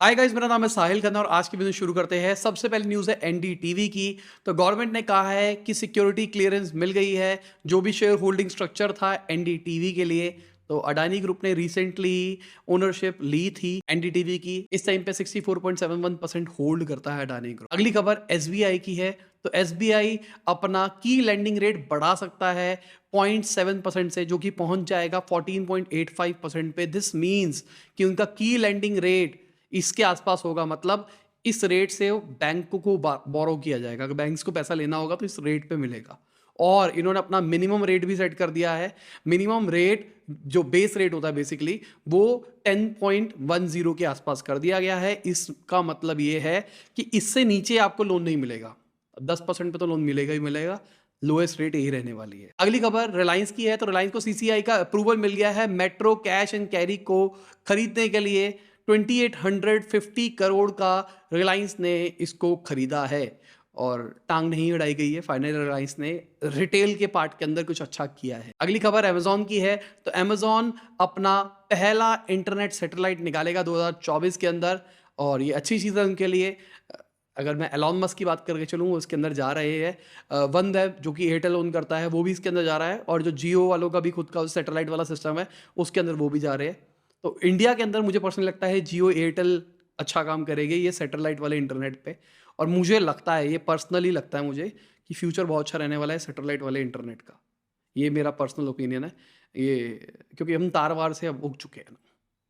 Hi guys, मेरा नाम है साहिल खन्ना और आज की वीडियो शुरू करते हैं। सबसे पहली न्यूज़ है एनडीटीवी की। तो गवर्नमेंट ने कहा है कि सिक्योरिटी क्लियरेंस मिल गई है जो भी शेयर होल्डिंग स्ट्रक्चर था एनडीटीवी के लिए। तो अडानी ग्रुप ने रिसेंटली ओनरशिप ली थी एनडीटीवी की। इस टाइम पे 64.71% होल्ड करता है अडानी ग्रुप। अगली खबर एसबीआई की है। तो एसबीआई अपना की लैंडिंग रेट बढ़ा सकता है 0.7% से, जो कि पहुंच जाएगा 14.85% पे। दिस मीन्स कि उनका की लैंडिंग रेट इसके आसपास होगा, मतलब इस रेट से बैंक को बोरो किया जाएगा। अगर बैंक्स को पैसा लेना होगा तो इस रेट पे मिलेगा। और इन्होंने अपना मिनिमम रेट भी सेट कर दिया है। मिनिमम रेट जो बेस रेट होता है बेसिकली वो 10.10 के आसपास कर दिया गया है। इसका मतलब ये है कि इससे नीचे आपको लोन नहीं मिलेगा। 10% पे तो लोन मिलेगा ही मिलेगा। लोएस्ट रेट यही रहने वाली है। अगली खबर रिलायंस की है। तो रिलायंस को सीसीआई का अप्रूवल मिल गया है मेट्रो कैश एंड कैरी को खरीदने के लिए। 2850 करोड़ का रिलायंस ने इसको खरीदा है और टांग नहीं अड़ाई गई है। फाइनली रिलायंस ने रिटेल के पार्ट के अंदर कुछ अच्छा किया है। अगली खबर अमेजॉन की है। तो अमेजॉन अपना पहला इंटरनेट सैटेलाइट निकालेगा 2024 के अंदर और ये अच्छी चीज़ है उनके लिए। अगर मैं एलॉन मस्क की बात करके चलूँ, उसके अंदर जा रहे हैं। वन वेब जो कि एयरटेल ओन करता है वो भी इसके अंदर जा रहा है और जो जियो वालों का भी खुद का सैटेलाइट वाला सिस्टम है उसके अंदर वो भी जा रहे हैं। तो इंडिया के अंदर मुझे पर्सनली लगता है जियो एयरटेल अच्छा काम करेगी ये सैटेलाइट वाले इंटरनेट पे। और मुझे लगता है, ये पर्सनली लगता है मुझे, कि फ्यूचर बहुत अच्छा रहने वाला है सैटेलाइट वाले इंटरनेट का। ये मेरा पर्सनल ओपिनियन है। ये क्योंकि हम तार वार से अब उग चुके हैं ना,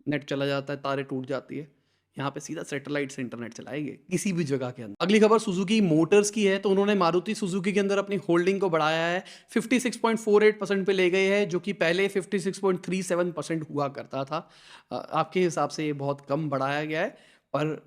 नेट चला जाता है, तारें टूट जाती है। यहाँ पे सीधा सैटेलाइट से इंटरनेट चलाएंगे किसी भी जगह के अंदर। अगली खबर सुजुकी मोटर्स की है। तो उन्होंने मारुति सुजुकी के अंदर अपनी होल्डिंग को बढ़ाया है, 56.48% पे ले गए हैं, जो कि पहले 56.37% हुआ करता था। आपके हिसाब से ये बहुत कम बढ़ाया गया है, पर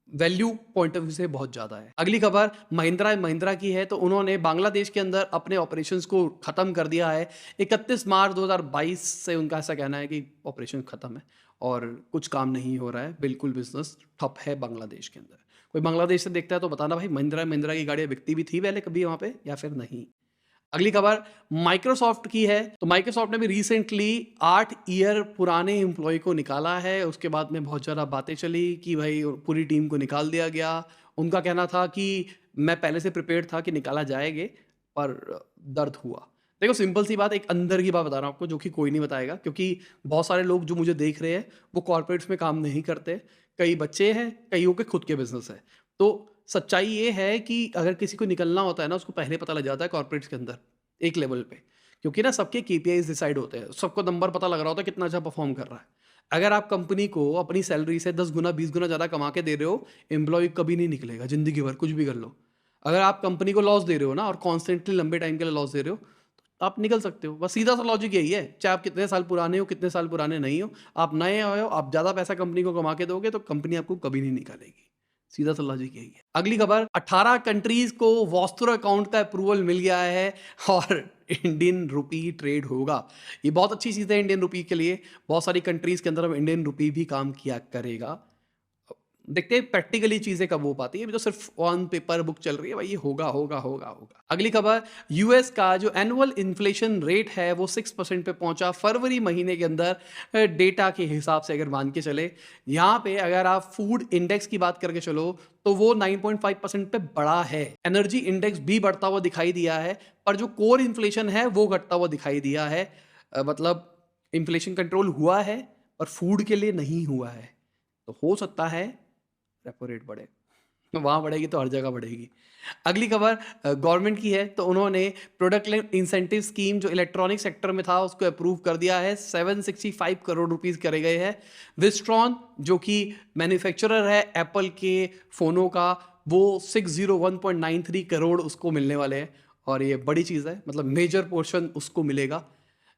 वैल्यू पॉइंट ऑफ व्यू से बहुत ज़्यादा है। अगली खबर महिंद्रा एंड महिंद्रा की है। तो उन्होंने बांग्लादेश के अंदर अपने ऑपरेशंस को ख़त्म कर दिया है। 31 मार्च 2022 से उनका ऐसा कहना है कि ऑपरेशन ख़त्म है और कुछ काम नहीं हो रहा है, बिल्कुल बिजनेस ठप है बांग्लादेश के अंदर। कोई बांग्लादेश से देखता है तो बताना भाई, महिंद्रा महिंद्रा की गाड़ियाँ बिकती भी थी पहले कभी वहाँ पे या फिर नहीं। अगली खबर माइक्रोसॉफ्ट की है। तो माइक्रोसॉफ्ट ने भी रिसेंटली 8 ईयर पुराने एम्प्लॉय को निकाला है। उसके बाद में बहुत ज़्यादा बातें चली कि भाई पूरी टीम को निकाल दिया गया। उनका कहना था कि मैं पहले से प्रिपेयर्ड था कि निकाला जाएगा, पर दर्द हुआ। देखो सिंपल सी बात, एक अंदर की बात बता रहा हूँ आपको जो कि कोई नहीं बताएगा, क्योंकि बहुत सारे लोग जो मुझे देख रहे हैं वो कॉर्पोरेट्स में काम नहीं करते। कई बच्चे हैं, कईयों के खुद के बिजनेस है। तो सच्चाई ये है कि अगर किसी को निकलना होता है ना, उसको पहले पता लग जाता है कॉर्पोरेट्स के अंदर एक लेवल पे। क्योंकि ना सबके केपीआईज डिसाइड होते हैं, सबको नंबर पता लग रहा होता है कितना अच्छा परफॉर्म कर रहा है। अगर आप कंपनी को अपनी सैलरी से 10 गुना 20 गुना ज़्यादा कमा के दे रहे हो, एम्प्लॉय कभी नहीं निकलेगा जिंदगी भर, कुछ भी कर लो। अगर आप कंपनी को लॉस दे रहे हो ना और कॉन्स्टेंटली लंबे टाइम के लिए लॉस दे रहे हो, तो आप निकल सकते हो। बस सीधा सा लॉजिक यही है, चाहे आप कितने साल पुराने हो कितने साल पुराने नहीं हो। आप नए आए हो, आप ज़्यादा पैसा कंपनी को कमा के दोगे तो कंपनी आपको कभी नहीं निकालेगी। सीधा सा लॉजिक यही है। अगली खबर, 18 कंट्रीज को वॉस्त्र अकाउंट का अप्रूवल मिल गया है और इंडियन रुपी ट्रेड होगा। ये बहुत अच्छी चीज़ है इंडियन रुपी के लिए। बहुत सारी कंट्रीज के अंदर अब इंडियन रुपी भी काम किया करेगा। देखते हैं प्रैक्टिकली चीजें कब हो पाती है। अभी तो सिर्फ ऑन पेपर बुक चल रही है भाई, ये होगा होगा होगा होगा। अगली खबर, यूएस का जो एनुअल इन्फ्लेशन रेट है वो 6% पे पहुंचा फरवरी महीने के अंदर। डेटा के हिसाब से अगर मान के चले, यहाँ पे अगर आप फूड इंडेक्स की बात करके चलो तो वो 9.5% पे बढ़ा है। एनर्जी इंडेक्स भी बढ़ता हुआ दिखाई दिया है, पर जो कोर इन्फ्लेशन है वो घटता हुआ दिखाई दिया है। मतलब इन्फ्लेशन कंट्रोल हुआ है पर फूड के लिए नहीं हुआ है। तो हो सकता है रेपो रेट बढ़े, वहाँ बढ़ेगी तो हर जगह बढ़ेगी। अगली खबर गवर्नमेंट की है। तो उन्होंने प्रोडक्ट लिंक्ड इंसेंटिव स्कीम जो इलेक्ट्रॉनिक सेक्टर में था उसको अप्रूव कर दिया है। 765 करोड़ रुपीस करे गए हैं। विस्ट्रॉन जो कि मैन्युफैक्चरर है एप्पल के फ़ोनों का, वो 601.93 करोड़ उसको मिलने वाले हैं और ये बड़ी चीज़ है, मतलब मेजर पोर्शन उसको मिलेगा।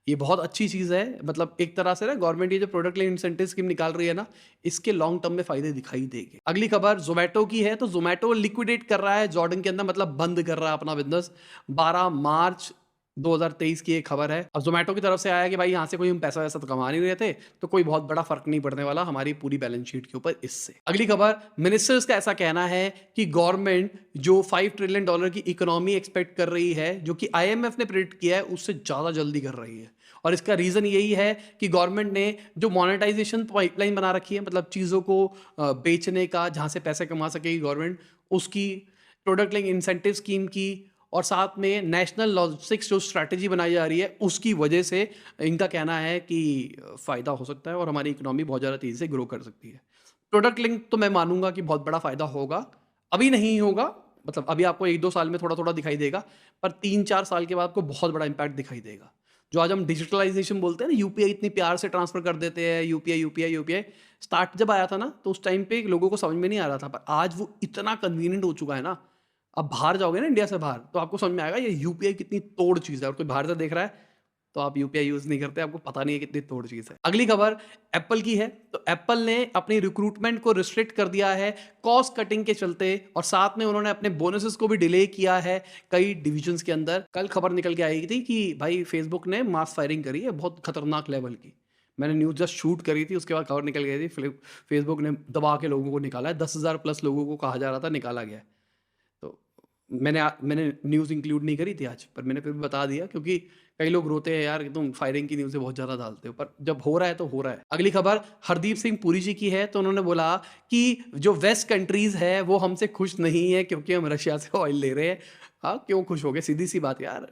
ये बहुत अच्छी चीज़ है। मतलब एक तरह से ना गवर्नमेंट ये जो प्रोडक्ट लिंक्ड इंसेंटिव स्कीम निकाल रही है ना, इसके लॉन्ग टर्म में फायदे दिखाई देंगे। अगली खबर जोमेटो की है। तो जोमेटो लिक्विडेट कर रहा है जॉर्डन के अंदर, मतलब बंद कर रहा है अपना बिजनेस। 12 मार्च 2023 की एक खबर है। अब जोमेटो की तरफ से आया कि भाई यहाँ से कोई हम पैसा वैसा तो कमा नहीं रहे थे, तो कोई बहुत बड़ा फर्क नहीं पड़ने वाला हमारी पूरी बैलेंस शीट के ऊपर इससे। अगली खबर, मिनिस्टर्स का ऐसा कहना है कि गवर्नमेंट जो $5 ट्रिलियन की इकोनॉमी एक्सपेक्ट कर रही है, जो कि आईएमएफ ने प्रिडिक्ट किया है, उससे ज्यादा जल्दी कर रही है। और इसका रीज़न यही है कि गवर्नमेंट ने जो मोनेटाइजेशन पाइपलाइन बना रखी है, मतलब चीज़ों को बेचने का, जहाँ से पैसे कमा सकेगी गवर्नमेंट, उसकी, प्रोडक्ट लिंक इंसेंटिव स्कीम की, और साथ में नेशनल लॉजिस्टिक्स जो स्ट्रैटेजी बनाई जा रही है, उसकी वजह से इनका कहना है कि फ़ायदा हो सकता है और हमारी इकोनॉमी बहुत ज़्यादा तेज़ी से ग्रो कर सकती है। प्रोडक्ट लिंक तो मैं मानूँगा कि बहुत बड़ा फ़ायदा होगा। अभी नहीं होगा, मतलब अभी आपको 1-2 साल में थोड़ा-थोड़ा दिखाई देगा, पर 3-4 साल के बाद आपको बहुत बड़ा इम्पैक्ट दिखाई देगा। जो आज हम डिजिटलाइज़ेशन बोलते हैं ना, यूपीआई इतनी प्यार से ट्रांसफ़र कर देते हैं, यूपीआई, यूपीआई, यूपीआई। स्टार्ट जब आया था ना, तो उस टाइम पे लोगों को समझ में नहीं आ रहा था, पर आज वो इतना कन्वीनिएंट हो चुका है ना, आप बाहर जाओगे ना इंडिया से बाहर, तो आपको समझ में आएगा ये यूपीआई कितनी तोड़ चीज़ है, और कोई बाहर से देख रहा है, तो आप यूपीआई यूज़ नहीं करते, आपको पता नहीं है कितनी तोड़ चीज़ है। अगली खबर एप्पल की है, तो एप्पल ने अपनी रिक्रूटमेंट को रिस्ट्रिक्ट कर दिया है कॉस्ट कटिंग के चलते, और साथ में उन्होंने अपने बोनसेस को भी डिले किया है कई डिविजन्स के अंदर। कल खबर निकल के आई थी कि भाई फेसबुक ने मास फायरिंग करी है बहुत खतरनाक लेवल की। मैंने न्यूज़ जस्ट शूट करी थी, उसके बाद खबर निकल गई थी, फेसबुक ने दबा के लोगों को निकाला है, 10,000 प्लस लोगों को कहा जा रहा था निकाला गया है। तो मैंने न्यूज़ इंक्लूड नहीं करी थी आज, पर मैंने फिर भी बता दिया, क्योंकि कई लोग रोते हैं यार कि तुम फायरिंग की न्यूज़ें बहुत ज़्यादा डालते हो, पर जब हो रहा है तो हो रहा है। अगली खबर हरदीप सिंह पुरी जी की है, तो उन्होंने बोला कि जो वेस्ट कंट्रीज़ है वो हमसे खुश नहीं है क्योंकि हम रशिया से ऑयल ले रहे हैं। हाँ, क्यों खुश हो गए? सीधी-सी बात यार।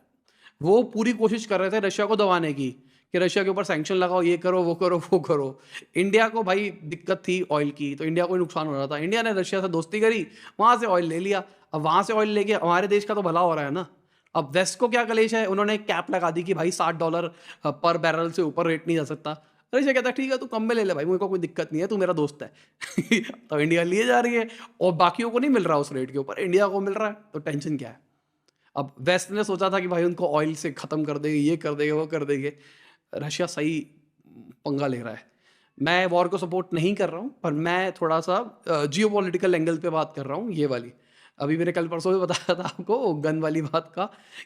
वो पूरी कोशिश कर रहे थे रशिया को दबाने की, कि रशिया के ऊपर सैंक्शन लगाओ, ये करो, वो करो, वो करो। इंडिया को भाई दिक्कत थी ऑयल की, तो इंडिया को ही नुकसान हो रहा था। इंडिया ने रशिया से दोस्ती करी, वहाँ से ऑयल ले लिया। अब वहाँ से ऑयल लेके हमारे देश का तो भला हो रहा है ना। अब वेस्ट को क्या कलेश है? उन्होंने एक कैप लगा दी कि भाई $60 पर बैरल से ऊपर रेट नहीं जा सकता। रशिया कहता है ठीक है, तू कम में ले ले भाई, मेरे को कोई दिक्कत नहीं है, तू मेरा दोस्त है। तो इंडिया लिए जा रही है, और बाकियों को नहीं मिल रहा उस रेट के ऊपर, इंडिया को मिल रहा है, तो टेंशन क्या है? अब वेस्ट ने सोचा था कि भाई उनको ऑयल से ख़त्म कर देंगे, ये कर देंगे, वो कर देंगे। रशिया सही पंगा ले रहा है। मैं वॉर को सपोर्ट नहीं कर रहा हूँ, पर मैं थोड़ा-सा जियोपॉलिटिकल एंगल पे बात कर रहा हूँ, ये वाली। अभी मैंने कल परसों भी बताया था आपको गन वाली बात का,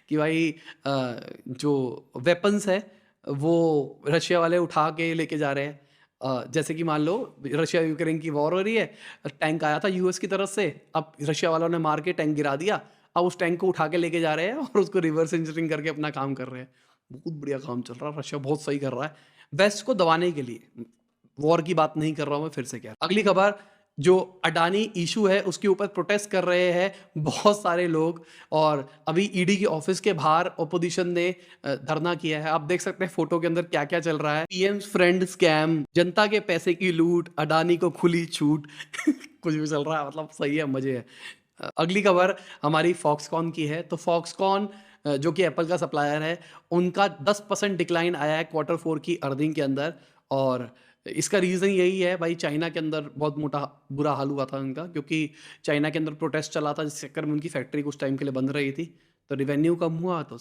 कि भाई जो वेपन्स है, वो रशिया वाले उठा के लेके जा रहे हैं। जैसे कि मान लो रशिया यूक्रेन की वॉर हो रही है, टैंक आया था यूएस की तरफ से, अब रशिया वालों ने मार के टैंक गिरा दिया, अब उस टैंक को उठा के लेके जा रहे हैं और उसको रिवर्स इंजीनियरिंग करके अपना काम कर रहे हैं। बहुत बढ़िया काम चल रहा है, रशिया बहुत सही कर रहा है वेस्ट को दबाने के लिए। वॉर की बात नहीं कर रहा हूं मैं, फिर से क्या। अगली खबर, जो अडानी इशू है उसके ऊपर प्रोटेस्ट कर रहे हैं बहुत सारे लोग, और अभी ईडी के ऑफिस के बाहर ऑपोजिशन ने धरना किया है। आप देख सकते हैं फोटो के अंदर क्या क्या चल रहा है। पीएम फ्रेंड स्कैम, जनता के पैसे की लूट, अडानी को खुली छूट। कुछ भी चल रहा है, मतलब सही है, मजे है। अगली खबर हमारी फॉक्सकॉन की है, तो फॉक्सकॉन जो कि एप्पल का सप्लायर है, उनका 10% डिक्लाइन आया है क्वार्टर 4 की अर्निंग के अंदर, और इसका रीज़न यही है भाई, चाइना के अंदर बहुत मोटा बुरा हाल हुआ था उनका, क्योंकि चाइना के अंदर प्रोटेस्ट चला था, जिस चक्कर में उनकी फैक्ट्री कुछ टाइम के लिए बंद रही थी, तो रिवेन्यू कम हुआ, तो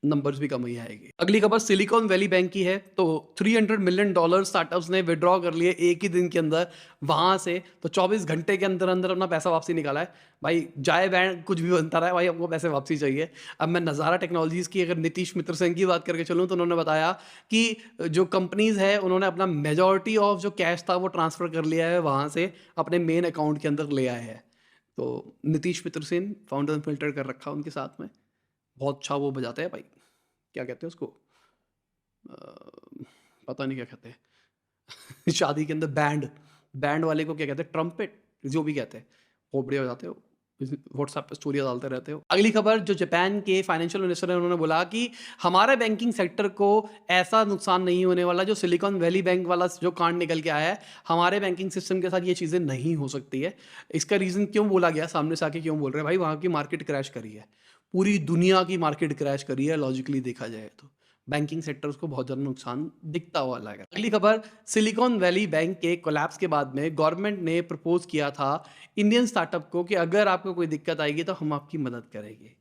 नंबर्स भी कम ही आएगी। अगली खबर सिलिकॉन वैली बैंक की है, तो $300 मिलियन स्टार्टअप्स ने विड्रॉ कर लिए एक ही दिन के अंदर वहां से, तो 24 घंटे के अंदर अंदर अपना पैसा वापसी निकाला है। भाई जाए बैंक कुछ भी बनता रहा है, भाई हमको पैसे वापसी चाहिए। अब मैं नज़ारा टेक्नोलॉजीज की अगर नीतीश मित्र सेन की बात करके चलूँ, तो उन्होंने बताया कि जो कंपनीज है उन्होंने अपना मेजॉरिटी ऑफ जो कैश था वो ट्रांसफर कर लिया है, वहां से अपने मेन अकाउंट के अंदर ले आए हैं। तो नीतीश मित्र सेन फाउंडर फिल्टर कर रखा उनके साथ में, बहुत अच्छा वो बजाते हैं भाई, क्या कहते हैं उसको, अ, पता नहीं क्या कहते हैं। शादी के अंदर बैंड, बैंड वाले को क्या कहते हैं, ट्रम्पेट, जो भी कहते हैं, वो बढ़िया बजाते हो। व्हाट्सएप पे स्टोरियाँ डालते रहते हो। अगली खबर, जो जापान के फाइनेंशियल मिनिस्टर है, उन्होंने बोला कि हमारे बैंकिंग सेक्टर को ऐसा नुकसान नहीं होने वाला जो सिलिकॉन वैली बैंक वाला जो कांड निकल के आया है, हमारे बैंकिंग सिस्टम के साथ ये चीज़ें नहीं हो सकती है। इसका रीज़न क्यों बोला गया, सामने से आके क्यों बोल रहे हैं भाई, वहाँ की मार्केट क्रैश करी है, पूरी दुनिया की मार्केट क्रैश करी है, लॉजिकली देखा जाए तो बैंकिंग सेक्टर्स को बहुत ज़्यादा नुकसान दिखता हुआ लगा। अगली खबर, सिलिकॉन वैली बैंक के कोलैप्स के बाद में गवर्नमेंट ने प्रपोज किया था इंडियन स्टार्टअप को कि अगर आपको कोई दिक्कत आएगी तो हम आपकी मदद करेंगे।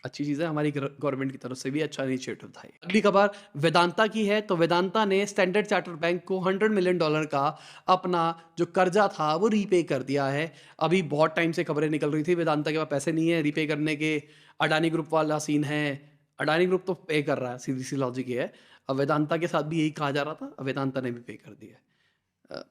अच्छी चीज़ है, हमारी गवर्नमेंट की तरफ से भी अच्छा इनिशिएटिव था ये। अगली खबर वेदांता की है, तो वेदांता ने स्टैंडर्ड चार्टर्ड बैंक को $100 मिलियन का अपना जो कर्जा था वो रीपे कर दिया है। अभी बहुत टाइम से खबरें निकल रही थी वेदांता के पास पैसे नहीं है रीपे करने के, अडानी ग्रुप वाला सीन है, अडानी ग्रुप तो पे कर रहा है, सीधी सी लॉजिक ये है। अब वेदांता के साथ भी यही कहा जा रहा था, अब वेदांता ने भी पे कर दिया है।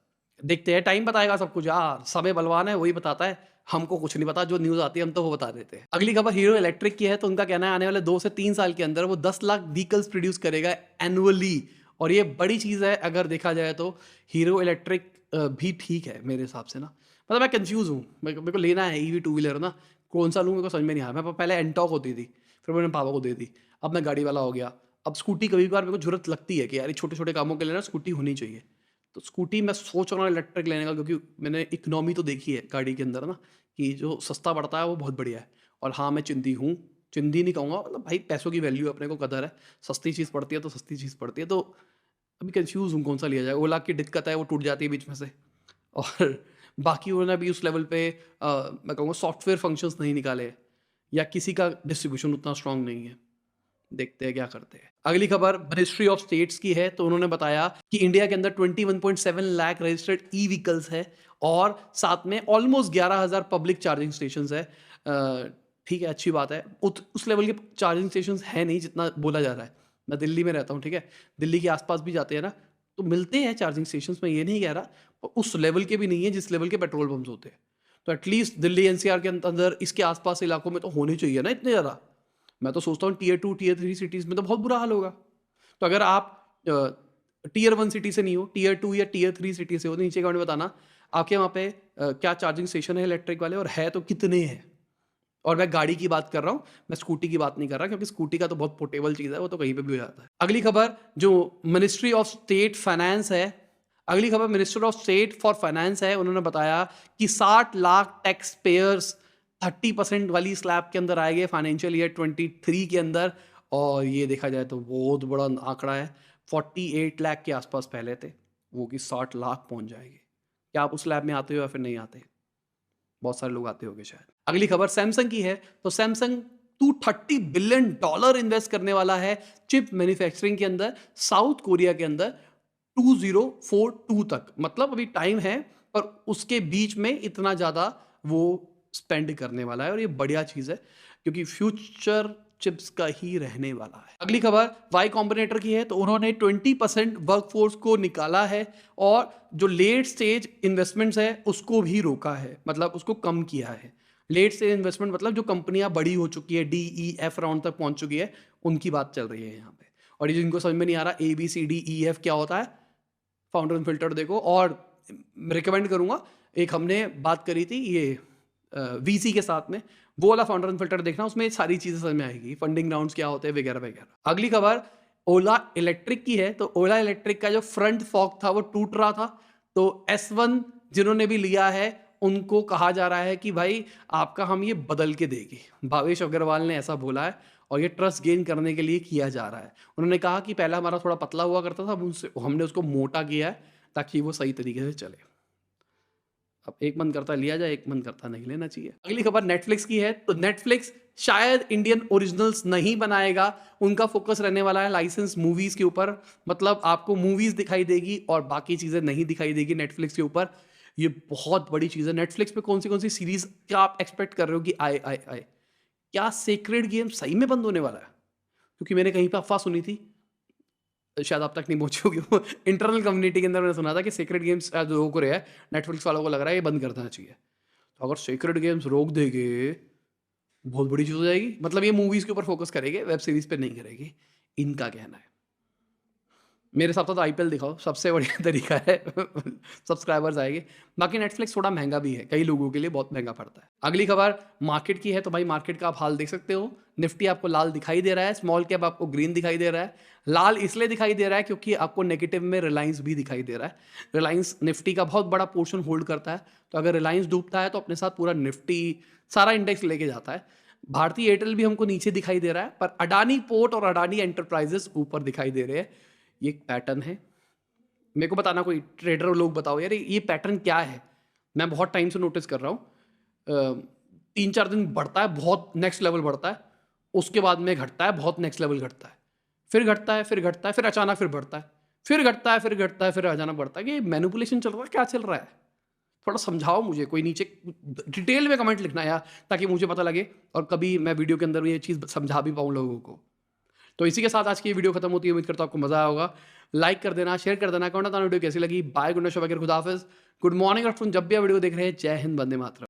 देखते हैं, टाइम बताएगा सब कुछ यार, समय बलवान है, वही बताता है। हमको कुछ नहीं पता, जो न्यूज़ आती है हम तो वो बता देते हैं। अगली खबर हीरो इलेक्ट्रिक की है, तो उनका कहना है आने वाले 2 से 3 साल के अंदर वो 10 लाख व्हीकल्स प्रोड्यूस करेगा एनुअली, और ये बड़ी चीज़ है अगर देखा जाए तो। हीरो इलेक्ट्रिक भी ठीक है मेरे हिसाब से ना। मतलब मैं कन्फ्यूज़ हूँ, मेरे को लेना है ईवी टू व्हीलर ना, कौन-सा लूँ मेरे को समझ में नहीं आया। मैं पहले एंटॉर्क होती थी, फिर मैंने पापा को दे दी, अब मैं गाड़ी वाला हो गया। अब स्कूटी कभी-कभार मेरे को ज़रूरत लगती है कि यार ये छोटे-छोटे कामों के लिए ना स्कूटी होनी चाहिए। तो स्कूटी मैं सोच रहा हूँ इलेक्ट्रिक लेने का, क्योंकि मैंने इकोनॉमी तो देखी है गाड़ी के अंदर ना, कि जो सस्ता पड़ता है वो बहुत बढ़िया है। और हाँ, मैं चिंदी हूँ, चिंदी नहीं कहूँगा, मतलब भाई पैसों की वैल्यू अपने को कदर है। सस्ती चीज़ पड़ती है तो सस्ती चीज़ पड़ती है। तो अभी कन्फ्यूज़ हूँ कौन-सा लिया जाए। ओला की दिक्कत है, वो टूट जाती है बीच में से। और बाकी उन्होंने अभी उस लेवल पे मैं कहूँगा सॉफ्टवेयर फंक्शंस नहीं निकाले, या किसी का डिस्ट्रीब्यूशन उतना स्ट्रॉन्ग नहीं है। देखते हैं क्या करते हैं। अगली खबर मिनिस्ट्री ऑफ स्टेट्स की है, तो उन्होंने बताया कि इंडिया के अंदर 21.7 लाख रजिस्टर्ड ई व्हीकल्स है, और साथ में ऑलमोस्ट 11,000 पब्लिक चार्जिंग स्टेशंस है। ठीक है, अच्छी बात है। उस लेवल के चार्जिंग स्टेशंस है नहीं जितना बोला जा रहा है। मैं दिल्ली में रहता हूँ, ठीक है, दिल्ली के आसपास भी जाते हैं ना, तो मिलते हैं चार्जिंग स्टेशंस, मैं ये नहीं कह रहा, पर उस लेवल के भी नहीं है जिस लेवल के पेट्रोल पंप्स होते हैं। तो एटलीस्ट दिल्ली एनसीआर के अंदर इसके आसपास इलाकों में तो होने चाहिए ना इतने ज़्यादा। मैं तो सोचता हूँ टियर 2, टियर 3 सिटीज़ में तो बहुत बुरा हाल होगा। तो अगर आप टियर 1 सिटी से नहीं हो, टियर 2 या टियर 3 सिटी से हो, तो नीचे कमेंट में बताना आपके वहाँ पे क्या चार्जिंग स्टेशन है इलेक्ट्रिक वाले, और है तो कितने हैं? और मैं गाड़ी की बात कर रहा हूँ, मैं स्कूटी की बात नहीं कर रहा, क्योंकि स्कूटी का तो बहुत पोर्टेबल चीज़ है, वो तो कहीं पे भी हो जाता है। अगली खबर जो मिनिस्ट्री ऑफ स्टेट फाइनेंस है, अगली खबर minister of state for finance है, उन्होंने बताया कि 60 लाख टैक्स पेयर्स 30% वाली स्लैब के अंदर आएंगे फाइनेंशियल ईयर 23 के अंदर, और ये देखा जाए तो बहुत बड़ा आंकड़ा है। 48 लाख के आसपास पहले थे, वो कि 60 लाख पहुंच जाएंगे। क्या आप उस स्लैब में आते हो या फिर नहीं आते? बहुत सारे लोग आते होंगे शायद। अगली खबर सैमसंग की है, तो सैमसंग $230 बिलियन इन्वेस्ट करने वाला है चिप मैन्युफैक्चरिंग के अंदर, साउथ कोरिया के अंदर 2042 तक। मतलब अभी टाइम है, पर उसके बीच में इतना ज़्यादा वो स्पेंड करने वाला है, और ये बढ़िया चीज़ है क्योंकि फ्यूचर चिप्स का ही रहने वाला है। अगली खबर वाई कॉम्बिनेटर की है, तो उन्होंने 20% वर्कफोर्स को निकाला है, और जो लेट स्टेज इन्वेस्टमेंट्स है उसको भी रोका है, मतलब उसको कम किया है। लेट स्टेज इन्वेस्टमेंट मतलब जो कंपनियां बड़ी हो चुकी है, DEF राउंड तक पहुंच चुकी है, उनकी बात चल रही है यहाँ पे। और ये जिनको समझ में नहीं आ रहा ABCDEF क्या होता है, फाउंडर एंड फिल्टर देखो। और रिकमेंड करूंगा, एक हमने बात करी थी ये VC के साथ में, वो वाला फाउंडर एंड फिल्टर देखना, उसमें सारी चीजें समझ में आएगी, फंडिंग राउंड्स क्या होते हैं वगैरह वगैरह। अगली खबर ओला इलेक्ट्रिक की है, तो ओला इलेक्ट्रिक का जो फ्रंट फॉक था वो टूट रहा था, तो S1 जिन्होंने भी लिया है उनको कहा जा रहा है कि भाई आपका हम ये बदल के देंगे। भावेश अग्रवाल ने ऐसा बोला है, और ये ट्रस्ट गेन करने के लिए किया जा रहा है। उन्होंने कहा कि पहला हमारा थोड़ा पतला हुआ करता था, अब हमने उसको मोटा किया है ताकि वो सही तरीके से चले। अब एक मन करता लिया जाए, एक मन करता नहीं लेना चाहिए। अगली खबर नेटफ्लिक्स की है, तो नेटफ्लिक्स शायद इंडियन ओरिजिनल्स नहीं बनाएगा, उनका फोकस रहने वाला है लाइसेंस मूवीज के ऊपर। मतलब आपको मूवीज दिखाई देगी और बाकी चीजें नहीं दिखाई देगी नेटफ्लिक्स के ऊपर। ये बहुत बड़ी चीज है। नेटफ्लिक्स पे कौन सी सीरीज क्या आप एक्सपेक्ट कर रहे हो कि आए? क्या सेक्रेड गेम सही में बंद होने वाला है? क्योंकि मैंने कहीं पे अफवाह सुनी थी, शायद आप तक नहीं पहुंची होगी वो, इंटरनल कम्युनिटी के अंदर मैंने सुना था कि सीक्रेट गेम्स शायद रोक रहे हैं, नेटफ्लिक्स वालों को लग रहा है ये बंद कर देना चाहिए। तो अगर सीक्रेट गेम्स रोक देंगे, बहुत बड़ी चीज़ हो जाएगी। मतलब ये मूवीज़ के ऊपर फोकस करेंगे, वेब सीरीज़ पे नहीं करेगी, इनका कहना है। मेरे हिसाब से तो IPL दिखाओ, सबसे बढ़िया तरीका है सब्सक्राइबर्स आएंगे। बाकी नेटफ्लिक्स थोड़ा महंगा भी है, कई लोगों के लिए बहुत महंगा पड़ता है। अगली खबर मार्केट की है, तो भाई मार्केट का आप हाल देख सकते हो। निफ्टी आपको लाल दिखाई दे रहा है, स्मॉल कैप आपको ग्रीन दिखाई दे रहा है। लाल इसलिए दिखाई दे रहा है क्योंकि आपको नेगेटिव में रिलायंस भी दिखाई दे रहा है। रिलायंस निफ्टी का बहुत बड़ा पोर्शन होल्ड करता है, तो अगर रिलायंस डूबता है तो अपने साथ पूरा निफ्टी सारा इंडेक्स लेके जाता है। भारतीय एयरटेल भी हमको नीचे दिखाई दे रहा है, पर अडानी पोर्ट और अडानी एंटरप्राइजेस ऊपर दिखाई दे रहे हैं। ये एक पैटर्न है। मेरे को बताना, कोई ट्रेडर लोग बताओ यार ये पैटर्न क्या है। मैं बहुत टाइम से नोटिस कर रहा हूँ, 3-4 दिन बढ़ता है, बहुत नेक्स्ट लेवल बढ़ता है, उसके बाद में घटता है, बहुत नेक्स्ट लेवल घटता है, फिर घटता है, फिर घटता है, फिर अचानक फिर बढ़ता है, फिर घटता है, फिर घटता है, फिर अचानक बढ़ता है। कि मैनिपुलेशन चल रहा है, क्या चल रहा है? थोड़ा समझाओ मुझे, कोई नीचे डिटेल में कमेंट लिखना यार, ताकि मुझे पता लगे और कभी मैं वीडियो के अंदर ये चीज़ समझा भी पाऊँ लोगों को। तो इसी के साथ आज की ये वीडियो खत्म होती है। उम्मीद करता हूँ आपको मजा आया होगा। लाइक कर देना, शेयर कर देना, कमेंट बताना वीडियो कैसी लगी। बाय, गुड नाइट, शुभ, खुदा हाफिज, गुड मॉर्निंग। और जब भी आप वीडियो देख रहे हैं, जय हिंद, वंदे मातरम।